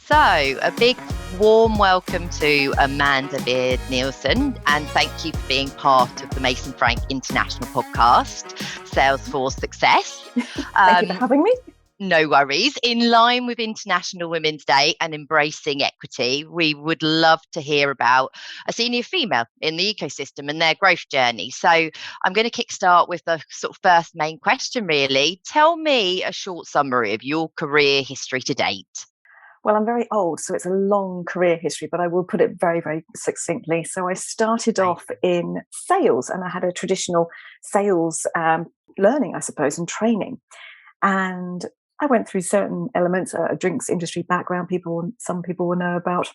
So, a big warm welcome to Amanda Beard-Neilson, and thank you for being part of the Mason Frank International podcast, Salesforce Success. Thank you for having me. No worries. In line with International Women's Day and embracing equity, we would love to hear about a senior female in the ecosystem and their growth journey. So I'm going to kickstart with the sort of first main question, really. Tell me a short summary of your career history to date. Well, I'm very old, so it's a long career history, but I will put it very, very succinctly. So I started off in sales, and I had a traditional sales learning, I suppose, and training. And I went through certain elements, a drinks industry background, some people will know about.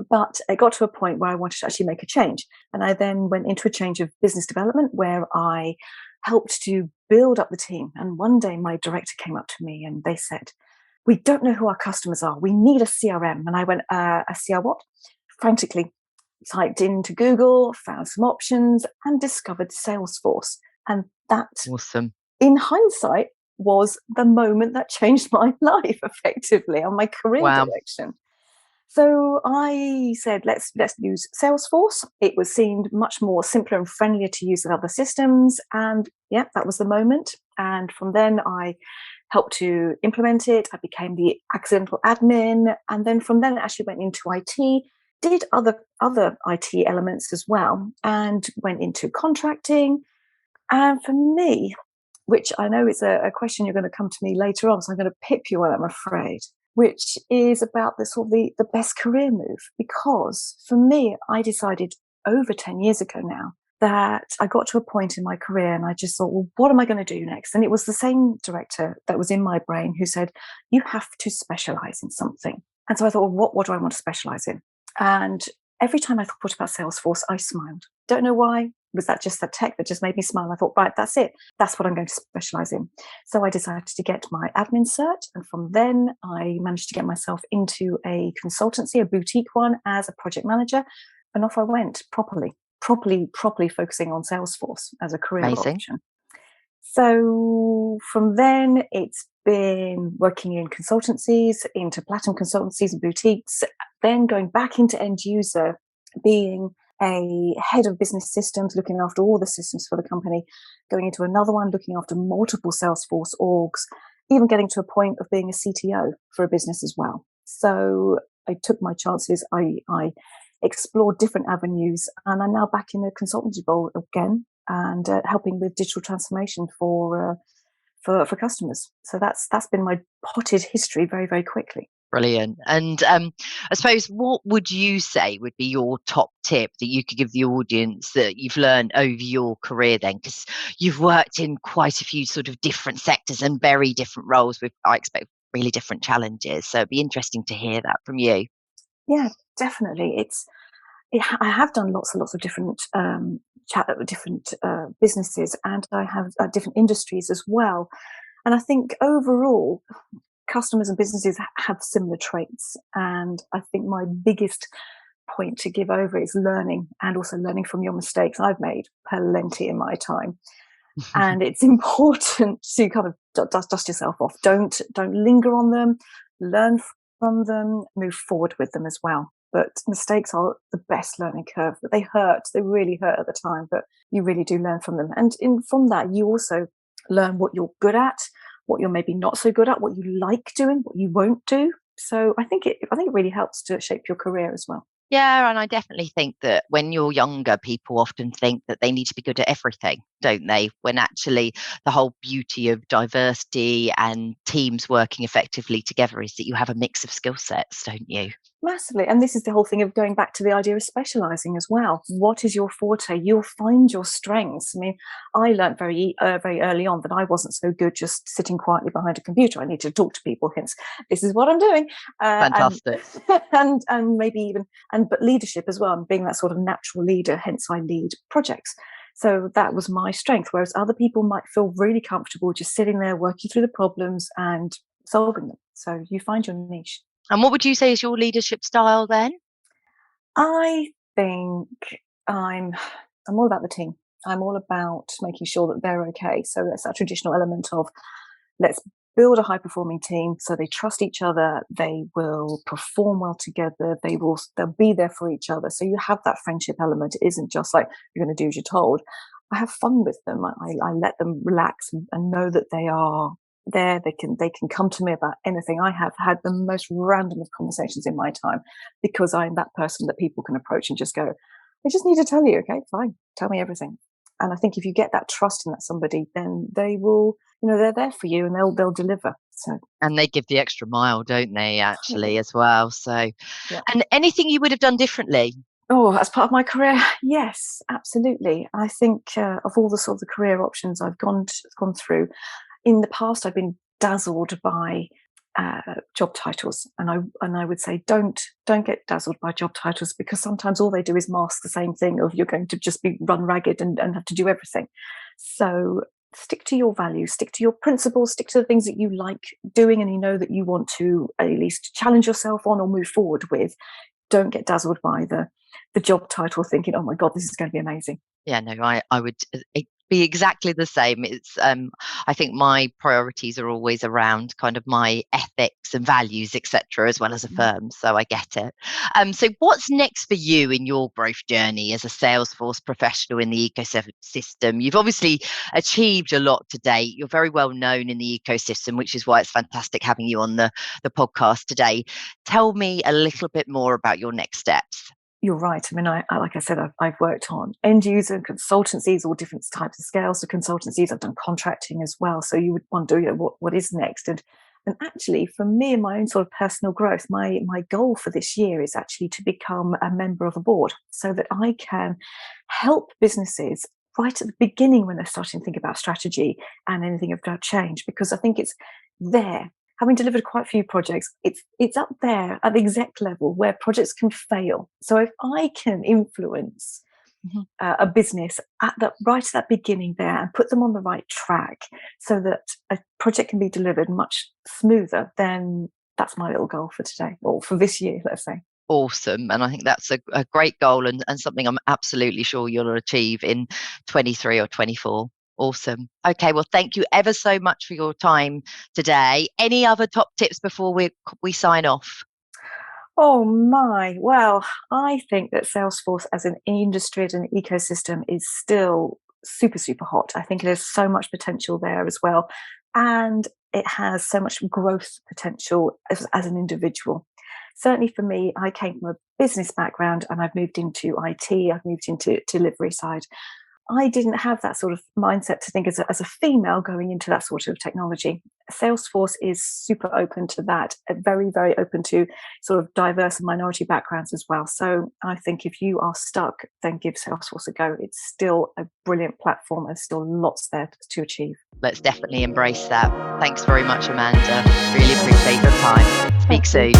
But it got to a point where I wanted to actually make a change. And I then went into a change of business development where I helped to build up the team. And one day my director came up to me and they said, "We don't know who our customers are. We need a CRM." And I went, a CR what? Frantically typed into Google, found some options and discovered Salesforce. And that, Awesome. in hindsight, was the moment that changed my life effectively on my career direction. So I said, let's use Salesforce. It seemed much more simpler and friendlier to use than other systems. And yeah, that was the moment. And from then I helped to implement it. I became the accidental admin. And then from then I actually went into IT, did other IT elements as well, and went into contracting. And for me, which I know is a question you're going to come to me later on, so I'm going to pip you on, I'm afraid, which is about the best career move. Because for me, I decided over 10 years ago now that I got to a point in my career and I just thought, well, what am I going to do next? And it was the same director that was in my brain who said, you have to specialize in something. And so I thought, well, what do I want to specialize in? And every time I thought about Salesforce, I smiled. Don't know why. Was that just that tech that just made me smile? I thought, right, that's it. That's what I'm going to specialize in. So I decided to get my admin cert. And from then I managed to get myself into a consultancy, a boutique one, as a project manager. And off I went properly focusing on Salesforce as a career option. So from then it's been working in consultancies, into platinum consultancies and boutiques, then going back into end user, being a head of business systems, looking after all the systems for the company, going into another one, looking after multiple Salesforce orgs, even getting to a point of being a CTO for a business as well. So I took my chances. I explored different avenues, and I'm now back in the consultancy role again and helping with digital transformation for customers. So that's been my potted history very, very quickly. Brilliant. And I suppose, what would you say would be your top tip that you could give the audience that you've learned over your career then? Because you've worked in quite a few sort of different sectors and very different roles with, I expect, really different challenges. So it'd be interesting to hear that from you. Yeah, definitely. I have done lots and lots of different businesses, and I have different industries as well. And I think overall, customers and businesses have similar traits. And I think my biggest point to give over is learning, and also learning from your mistakes. I've made plenty in my time. And it's important to kind of dust yourself off. Don't linger on them, learn from them, move forward with them as well. But mistakes are the best learning curve. But they hurt. They really hurt at the time, but you really do learn from them. And from that, you also learn what you're good at, what you're maybe not so good at, what you like doing, what you won't do. So I think it really helps to shape your career as well. Yeah, and I definitely think that when you're younger, people often think that they need to be good at everything, don't they? When actually the whole beauty of diversity and teams working effectively together is that you have a mix of skill sets, don't you? Massively. And this is the whole thing of going back to the idea of specializing as well. What is your forte? You'll find your strengths. I mean, I learned very early on that I wasn't so good just sitting quietly behind a computer. I need to talk to people, hence this is what I'm doing. Fantastic. And maybe even, but leadership as well, and being that sort of natural leader, hence I lead projects. So that was my strength, whereas other people might feel really comfortable just sitting there working through the problems and solving them. So you find your niche. And what would you say is your leadership style then? I think I'm all about the team. I'm all about making sure that they're okay. So that's that traditional element of let's build a high performing team so they trust each other, they will perform well together, they'll be there for each other. So you have that friendship element. It isn't just like you're going to do as you're told. I have fun with them. I let them relax and know that they are there. They can come to me about anything. I have had the most random of conversations in my time because I'm that person that people can approach and just go, I just need to tell you, okay, fine, tell me everything. And I think if you get that trust in that somebody, then they will, they're there for you and they'll deliver. So, and they give the extra mile, don't they, actually, as well? So, yeah. And anything you would have done differently? Oh, as part of my career, yes, absolutely. I think of all the sort of the career options I've gone through, in the past, I've been dazzled by job titles, and I would say don't get dazzled by job titles, because sometimes all they do is mask the same thing of you're going to just be run ragged and have to do everything. So stick to your values, stick to your principles, stick to the things that you like doing and you know that you want to at least challenge yourself on or move forward with. Don't get dazzled by the job title thinking, oh my God, this is going to be amazing. Yeah, no, I would be exactly the same. It's I think my priorities are always around kind of my ethics and values, etc., as well as a firm. So I get it. So what's next for you in your growth journey as a Salesforce professional in the ecosystem? You've obviously achieved a lot to date. You're very well known in the ecosystem, which is why it's fantastic having you on the podcast today. Tell me a little bit more about your next steps. You're right. I mean, I like I said, I've worked on end user consultancies, all different types of scales of consultancies. I've done contracting as well. So you would wonder, what is next? And actually, for me and my own sort of personal growth, my goal for this year is actually to become a member of a board so that I can help businesses right at the beginning when they're starting to think about strategy and anything about change, because I think it's there. Having delivered quite a few projects, it's up there at the exec level where projects can fail. So if I can influence a business right at that beginning there and put them on the right track so that a project can be delivered much smoother, then that's my little goal for today, or for this year, let's say. Awesome. And I think that's a great goal and something I'm absolutely sure you'll achieve in 23 or 24. Awesome. Okay, well, thank you ever so much for your time today. Any other top tips before we sign off? Oh my, well, I think that Salesforce as an industry and an ecosystem is still super, super hot. I think there's so much potential there as well. And it has so much growth potential as an individual. Certainly for me, I came from a business background and I've moved into IT, I've moved into delivery side. I didn't have that sort of mindset to think as a female going into that sort of technology. Salesforce is super open to that, very, very open to sort of diverse and minority backgrounds as well. So I think if you are stuck, then give Salesforce a go. It's still a brilliant platform. There's still lots there to achieve. Let's definitely embrace that. Thanks very much, Amanda. Really appreciate your time. Speak soon.